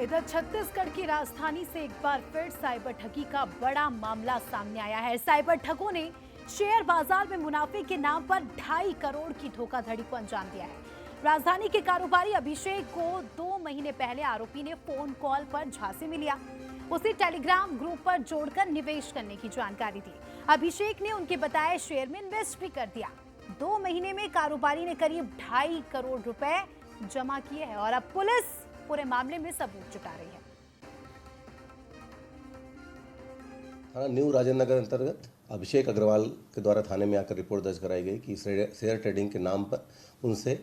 इधर छत्तीसगढ़ की राजधानी से एक बार फिर साइबर ठगी का बड़ा मामला सामने आया है। साइबर ठगों ने शेयर बाजार में मुनाफे के नाम पर 2.5 करोड़ की धोखाधड़ी को अंजाम दिया है। राजधानी के कारोबारी अभिषेक को 2 महीने पहले आरोपी ने फोन कॉल पर झांसे में लिया। उसे टेलीग्राम ग्रुप पर जोड़कर निवेश करने की जानकारी दी। अभिषेक ने उनके बताए शेयर में इन्वेस्ट भी कर दिया। 2 महीने में कारोबारी ने करीब 2.5 करोड़ रुपए जमा किए हैं और अब पुलिस पूरे मामले में सबूत जुटा रही है। थाना न्यू राजेंद्र नगर अंतर्गत अभिषेक अग्रवाल के द्वारा थाने में आकर रिपोर्ट दर्ज कराई गई कि शेयर ट्रेडिंग के नाम पर उनसे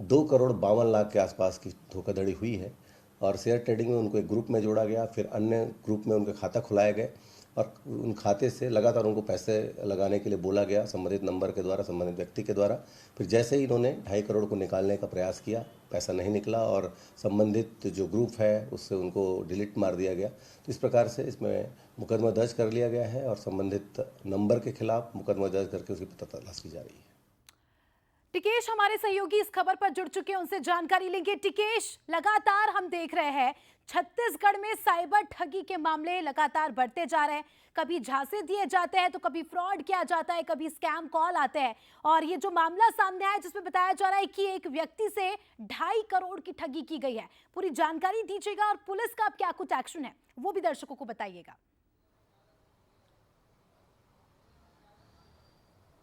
2 करोड़ 52 लाख के आसपास की धोखाधड़ी हुई है और शेयर ट्रेडिंग में उनको एक ग्रुप में जोड़ा गया, फिर अन्य ग्रुप में उनके खाता खुलाए गए और उन खाते से लगातार उनको पैसे लगाने के लिए बोला गया संबंधित नंबर के द्वारा, संबंधित व्यक्ति के द्वारा। फिर जैसे ही इन्होंने 2.5 करोड़ को निकालने का प्रयास किया, पैसा नहीं निकला और संबंधित जो ग्रुप है उससे उनको डिलीट मार दिया गया। तो इस प्रकार से इसमें मुकदमा दर्ज कर लिया गया है और संबंधित नंबर के खिलाफ मुकदमा दर्ज करके उसकी पता तलाश की जा रही है। टिकेश हमारे सहयोगी इस खबर पर जुड़ चुके हैं, उनसे जानकारी लेंगे। टिकेश, लगातार हम देख रहे हैं छत्तीसगढ़ में साइबर ठगी के मामले लगातार बढ़ते जा रहे हैं। कभी झांसे दिए जाते हैं तो कभी फ्रॉड किया जाता है, कभी स्कैम कॉल आते हैं और ये जो मामला सामने आया जिसमें बताया जा रहा है कि एक व्यक्ति से 2.5 करोड़ की ठगी की गई है, पूरी जानकारी दीजिएगा और पुलिस का अब क्या कुछ एक्शन है वो भी दर्शकों को बताइएगा।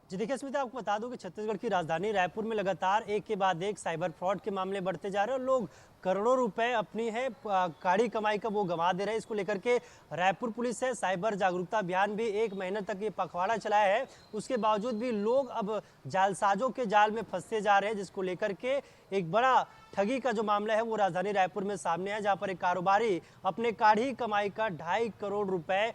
जी देखिए स्मिता, आपको बता दूं कि छत्तीसगढ़ की राजधानी रायपुर में लगातार एक के बाद एक साइबर फ्रॉड के मामले बढ़ते जा रहे हैं और लोग करोड़ों रुपए अपनी है काड़ी कमाई का वो गंवा दे रहे हैं। इसको लेकर के रायपुर पुलिस है साइबर जागरूकता अभियान भी 1 महीने तक ये पखवाड़ा चलाया है। उसके बावजूद भी लोग अब जालसाजों के जाल में फंसते जा रहे हैं, जिसको लेकर के एक बड़ा ठगी का जो मामला है वो राजधानी रायपुर में सामने है, जहाँ पर एक कारोबारी अपने काढ़ी कमाई का 2.5 करोड़ रुपए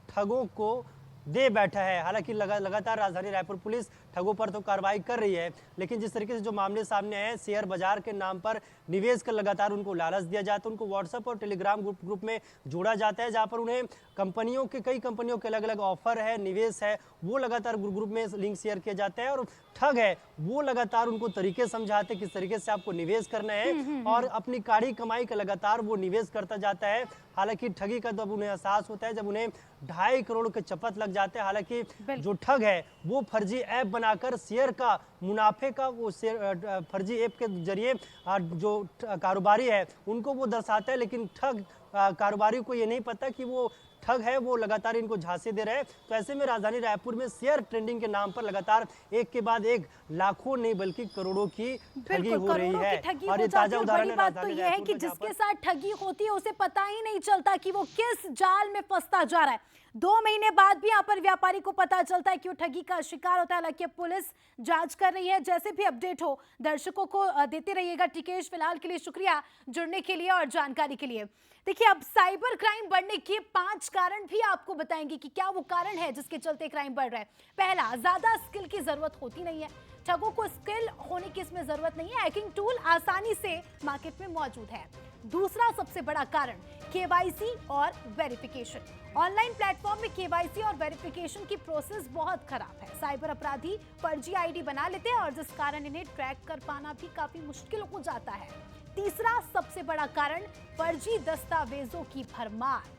ठगों को दे बैठा है। हालांकि लगातार राजधानी रायपुर पुलिस ठगों पर तो कार्रवाई कर रही है, लेकिन जिस तरीके से जो मामले सामने आए, शेयर बाजार के नाम पर निवेश कर लगातार उनको लालच दिया जाता है, उनको व्हाट्सएप और टेलीग्राम ग्रुप में जोड़ा जाता है, जहां पर उन्हें कई कंपनियों के अलग अलग ऑफर है, निवेश है, वो लगातार ग्रुप में लिंक शेयर किया जाता है और ठग है वो लगातार उनको तरीके समझाते हैं किस तरीके से आपको निवेश करना है और अपनी काढ़ी कमाई का लगातार वो निवेश करता जाता है। हालांकि ठगी का जब उन्हें एहसास होता है, जब उन्हें 2.5 करोड़ के चपत लग जाते हैं। हालांकि जो ठग है वो फर्जी ऐप बनाकर शेयर का मुनाफे का वो शेयर फर्जी ऐप के जरिए जो कारोबारी है उनको वो दर्शाता है, लेकिन ठग कारोबारी को ये नहीं पता कि वो ठग है, वो लगातार इनको झांसे दे रहे हैं। तो ऐसे में राजधानी रायपुर में शेयर ट्रेडिंग के नाम पर लगातार एक के बाद एक लाखों नहीं बल्कि करोड़ों की ठगी हो रही है। और ये ताजा उदाहरण है बात तो ये है कि जिसके साथ ठगी होती है उसे पता ही नहीं चलता कि वो किस जाल में फंसता जा रहा है। 2 महीने बाद भी यहाँ पर व्यापारी को पता चलता है कि वो ठगी का शिकार होता है। हालांकि पुलिस जांच कर रही है। जैसे भी अपडेट हो दर्शकों को देते रहिएगा। टिकेश, फिलहाल के लिए शुक्रिया जुड़ने के लिए और जानकारी के लिए। देखिए, अब साइबर क्राइम बढ़ने के 5 कारण भी आपको बताएंगे कि क्या वो कारण है जिसके चलते क्राइम बढ़ रहा है। पहला, ज्यादा स्किल की जरूरत होती नहीं है। ठगों को स्किल होने की इसमें जरूरत नहीं है, हैकिंग टूल आसानी से मार्केट में मौजूद है। दूसरा सबसे बड़ा कारण केवाईसी और वेरिफिकेशन। ऑनलाइन प्लेटफॉर्म में केवाईसी और वेरिफिकेशन की प्रोसेस बहुत खराब है। साइबर अपराधी फर्जी आईडी बना लेते हैं और जिस कारण इन्हें ट्रैक कर पाना भी काफी मुश्किल हो जाता है। तीसरा सबसे बड़ा कारण फर्जी दस्तावेजों की भरमार।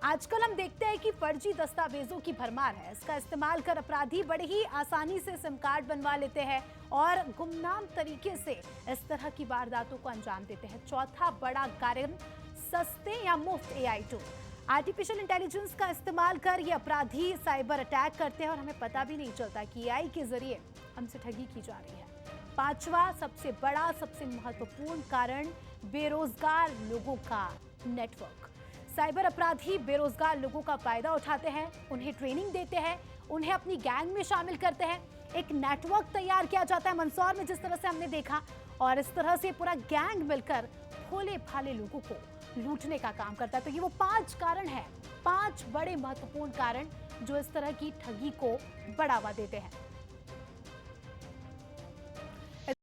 आजकल हम देखते हैं कि फर्जी दस्तावेजों की भरमार है। इसका इस्तेमाल कर अपराधी बड़े ही आसानी से सिम कार्ड बनवा लेते हैं और गुमनाम तरीके से इस तरह की वारदातों को अंजाम देते हैं। चौथा बड़ा कारण सस्ते या मुफ्त एआई टूल। आर्टिफिशियल इंटेलिजेंस का इस्तेमाल कर ये अपराधी साइबर अटैक करते हैं और हमें पता भी नहीं चलता कि एआई के जरिए हमसे ठगी की जा रही है। पांचवा सबसे बड़ा, सबसे महत्वपूर्ण कारण बेरोजगार लोगों का नेटवर्क। साइबर अपराधी बेरोजगार लोगों का फायदा उठाते हैं, उन्हें ट्रेनिंग देते हैं, उन्हें अपनी गैंग में शामिल करते हैं। एक नेटवर्क तैयार किया जाता है मंदसौर में, जिस तरह से हमने देखा, और इस तरह से पूरा गैंग मिलकर भोले भाले लोगों को लूटने का काम करता है। तो ये वो 5 कारण हैं, 5 बड़े महत्वपूर्ण कारण जो इस तरह की ठगी को बढ़ावा देते हैं।